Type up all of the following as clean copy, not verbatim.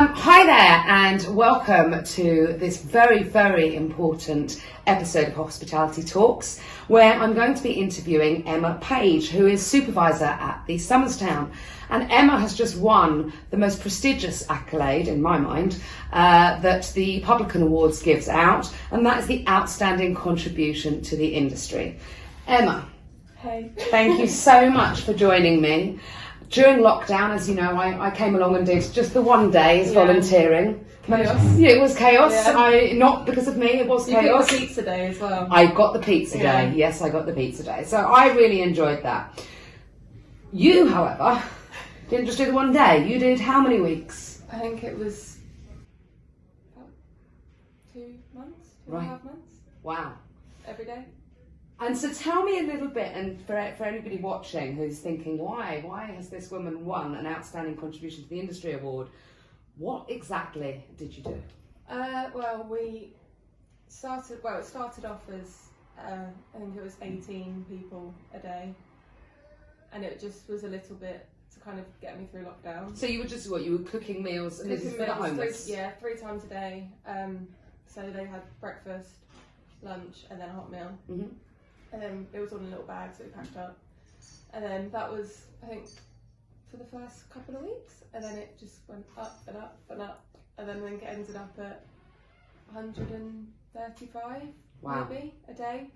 Hi there and welcome to this very, very important episode of Hospitality Talks, where I'm going to be interviewing Emma Page, who is supervisor at the Somerstown. And Emma has just won the most prestigious accolade, in my mind, that the Publican Awards gives out, and that is the outstanding contribution to the industry. Emma, hey. Thank you so much for joining me. During lockdown, as you know, I came along and did just the one day's volunteering. Chaos. Yeah, it was chaos. Yeah. Not because of me, it was You chaos. got the pizza day as well. I got the pizza Yeah. day. Yes, I got the pizza day. So I really enjoyed that. You, however, didn't just do the one day. You did how many weeks? I think it was about 2 months, two and a half months, Wow. every day. And so tell me a little bit, and for anybody watching who's thinking, why has this woman won an outstanding contribution to the industry award? What exactly did you do? It started off as, I think it was 18 people a day. And it just was a little bit to kind of get me through lockdown. So you were just, you were cooking meals, and this is for the homeless? Three times a day. So they had breakfast, lunch, and then a hot meal. Mm-hmm. And then it was all in a little bag, so we packed up. And then that was, I think, for the first couple of weeks. And then it just went up and up and up. And then I think it ended up at 135 maybe a day.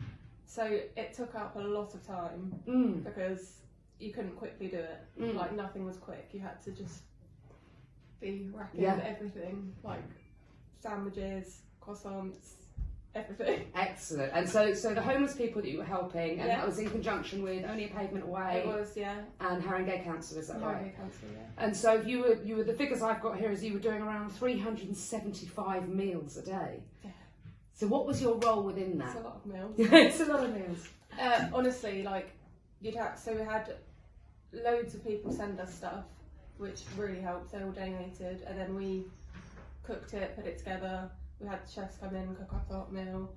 So it took up a lot of time because you couldn't quickly do it. Like nothing was quick. You had to just be racking everything, like sandwiches, croissants, everything. Excellent. And so the homeless people that you were helping, and that was in conjunction with Only A Pavement Away. It was, and Haringey Council, is that right? Haringey Council, yeah. And so you were the figures I've got here is you were doing around 375 meals a day. Yeah. So what was your role within that? It's a lot of meals. It's a lot of meals. Honestly, like we had loads of people send us stuff, which really helped. They all donated, and then we cooked it, put it together. We had the chefs come in, cook up the hot meal,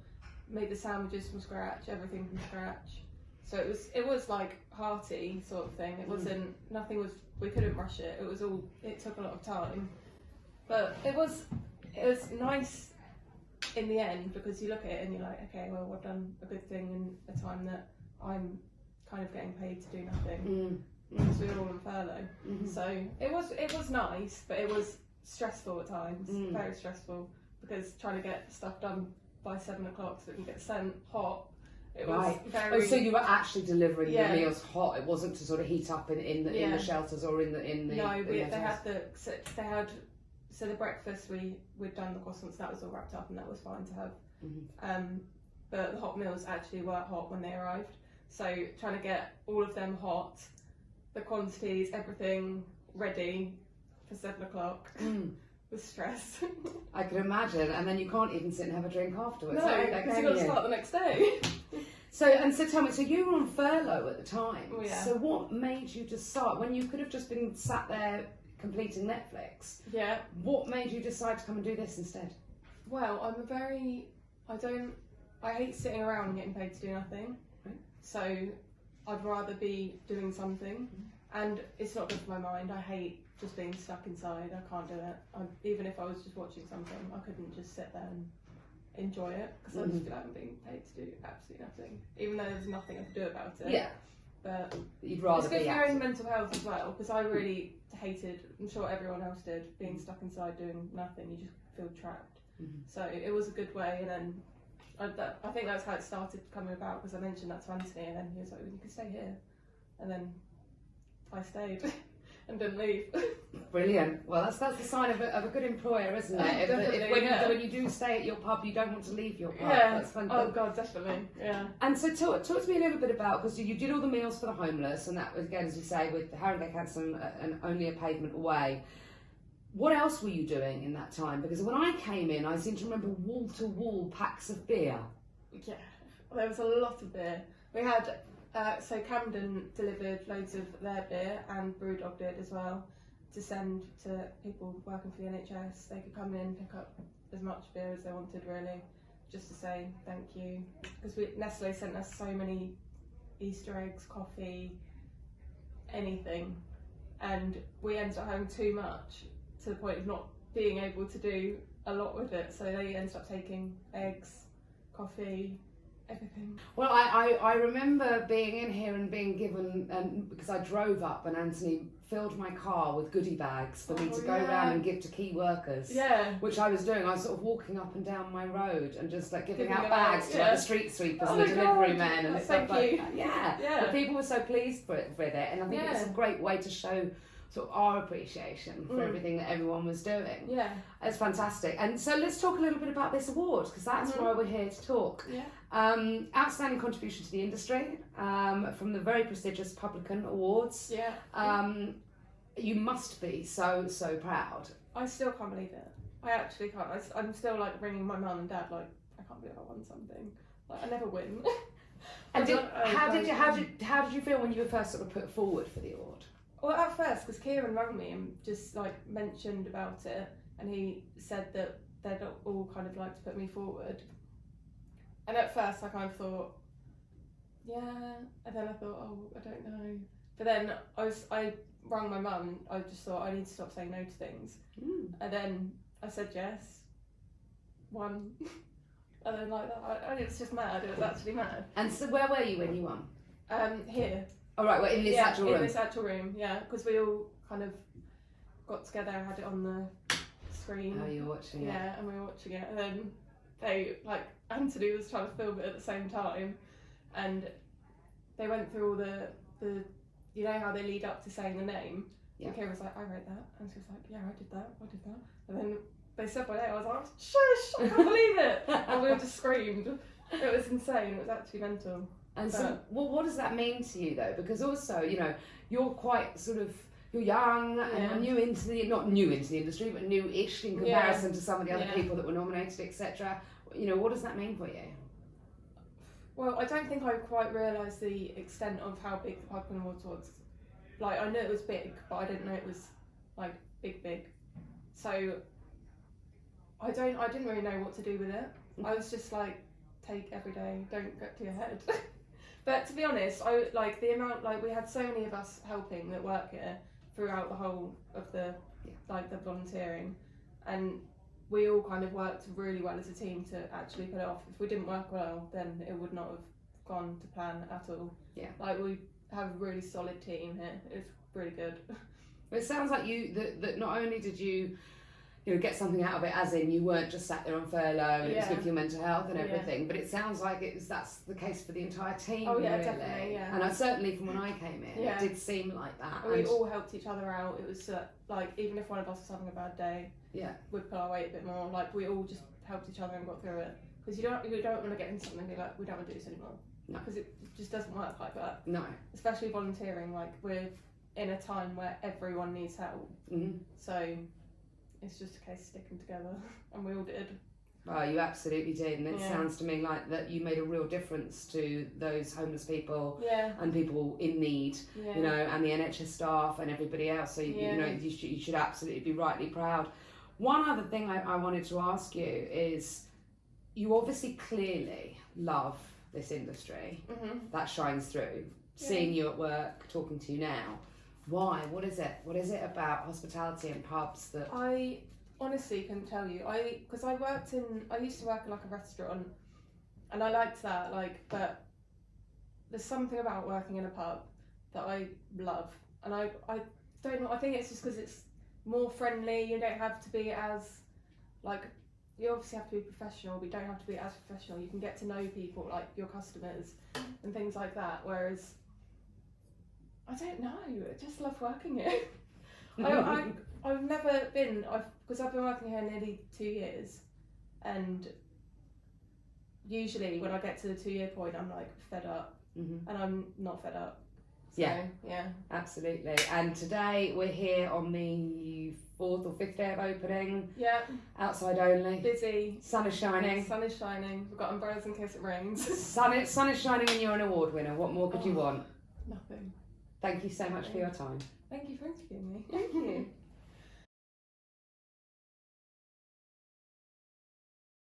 made the sandwiches from scratch, everything from scratch. So it was like hearty sort of thing. It wasn't, we couldn't rush it. It took a lot of time. But it was nice in the end, because you look at it and you're like, okay, well, I've done a good thing in a time that I'm kind of getting paid to do nothing. Because we were all on furlough. So it was nice, but it was stressful at times, very stressful. Because trying to get stuff done by 7 o'clock so it can get sent hot, it was very. Oh, so you were actually delivering the meals hot. It wasn't to sort of heat up in the shelters or in the. No, they had the breakfast we'd done the croissants, that was all wrapped up and that was fine to have. But the hot meals actually were hot when they arrived. So trying to get all of them hot, the quantities, everything ready for 7 o'clock. Was stress. I can imagine, and then you can't even sit and have a drink afterwards. No, because you've got to start the next day. So tell me, so you were on furlough at the time. Oh, yeah. So what made you decide, when you could have just been sat there completing Netflix? Yeah. What made you decide to come and do this instead? Well, I hate sitting around and getting paid to do nothing. Right. So I'd rather be doing something, and it's not good for my mind. I hate just being stuck inside. I can't do it. Even if I was just watching something, I couldn't just sit there and enjoy it, because I'd just feel like I'm being paid to do absolutely nothing, even though there's nothing I can do about it. Yeah. But you'd rather it's good be for your active. own mental health as well, because I really hated, I'm sure everyone else did, being stuck inside doing nothing. You just feel trapped. So it was a good way, and then I think that's how it started coming about, because I mentioned that to Anthony, and then he was like, well, you can stay here. And then I stayed and didn't leave. Brilliant. Well, that's the sign of a good employer, isn't it? When you do stay at your pub, you don't want to leave your pub. Yeah. That's fantastic. Oh God, definitely. Yeah. And so talk to me a little bit about, because you did all the meals for the homeless, and that was, again, as you say, with the Haringey Council and Only A Pavement Away. What else were you doing in that time? Because when I came in, I seem to remember wall-to-wall packs of beer. Yeah, there was a lot of beer. We had, so Camden delivered loads of their beer, and Brewdog did as well, to send to people working for the NHS. They could come in, pick up as much beer as they wanted, really, just to say thank you. Because Nestle sent us so many Easter eggs, coffee, anything, and we ended up having too much, to the point of not being able to do a lot with it. So they ended up taking eggs, coffee, everything. Well, I remember being in here and being given, because I drove up and Anthony filled my car with goodie bags for me to go around and give to key workers. Yeah. Which I was doing. I was sort of walking up and down my road and just like giving out out, bags to like the street sweepers and the delivery men and stuff like that. Yeah. But people were so pleased with it, and I think it's a great way to show sort of our appreciation for everything that everyone was doing. Yeah. It's fantastic. And so let's talk a little bit about this award, because that's why we're here to talk. Yeah. Outstanding contribution to the industry, from the very prestigious Publican Awards. Yeah. You must be so proud. I still can't believe it. I actually can't. I'm still like ringing my mum and dad like, I can't believe I won something. Like I never win. And how did you feel when you were first sort of put forward for the award? Well, at first, because Kieran rang me and just like mentioned about it, and he said that they'd all kind of like to put me forward. And at first, I kind of thought, yeah, and then I thought, oh, I don't know. But then I rang my mum. I just thought I need to stop saying no to things, and then I said yes. Won, and then like that, it was just mad. It was actually mad. And so, where were you when you won? Here. Oh right, well, in this actual room. In this actual room, yeah, because we all kind of got together and had it on the screen. Oh, you were watching it. Yeah, and we were watching it, and then they Anthony was trying to film it at the same time, and they went through all the you know how they lead up to saying the name. Yeah. And Kira was like, I wrote that, and she was like, yeah, I did that, and then they said my name. I was like, shush, I can't believe it, and we all just screamed. It was insane. It was actually mental. And so, well, what does that mean to you though? Because also, you know, you're quite sort of, you're young and new into the, not new into the industry, but new-ish in comparison to some of the other people that were nominated, etc. You know, what does that mean for you? Well, I don't think I quite realised the extent of how big the Publican Awards was. Like, I knew it was big, but I didn't know it was like big. So I didn't really know what to do with it. I was just like, take every day, don't get to your head. But to be honest, I like the amount, like we had so many of us helping that work here throughout the whole of the like the volunteering, and we all kind of worked really well as a team to actually pull it off. If we didn't work well, then it would not have gone to plan at all. Yeah. Like we have a really solid team here. It's really good. It sounds like that not only did you know, get something out of it, as in you weren't just sat there on furlough and it was good for your mental health and everything, but it sounds like that's the case for the entire team. Oh yeah, really. definitely, yeah. And I certainly, from when I came in, it did seem like that. We all helped each other out. It was like, even if one of us was having a bad day, we'd pull our weight a bit more. Like we all just helped each other and got through it. Because you don't want to get into something and be like, we don't want to do this anymore. No. Because it just doesn't work like that. No. Especially volunteering, like we're in a time where everyone needs help. Mm-hmm. So it's just a case of sticking together, and we all did. Oh, you absolutely did, and it sounds to me like that you made a real difference to those homeless people and people in need, you know, and the NHS staff and everybody else. So you know, you should absolutely be rightly proud. One other thing I wanted to ask you is, you obviously clearly love this industry. Mm-hmm. That shines through. Seeing you at work, talking to you now. Why? What is it? What is it about hospitality and pubs that... I honestly couldn't tell you. I used to work in like a restaurant, and I liked that, but there's something about working in a pub that I love. And I don't know, I think it's just because it's more friendly. You don't have to be as, you obviously have to be professional, but you don't have to be as professional. You can get to know people, like your customers and things like that. Whereas, I don't know, I just love working here. I've never been, because I've been working here nearly 2 years, and usually when I get to the 2 year point, I'm like fed up, and I'm not fed up. So, yeah, absolutely. And today we're here on the 4th or 5th day of opening. Yeah. Outside only. Busy. Sun is shining. Sun is shining. We've got umbrellas in case it rains. Sun is shining and you're an award winner. What more could you want? Nothing. Thank you so much for your time. Thank you for interviewing me. Thank you.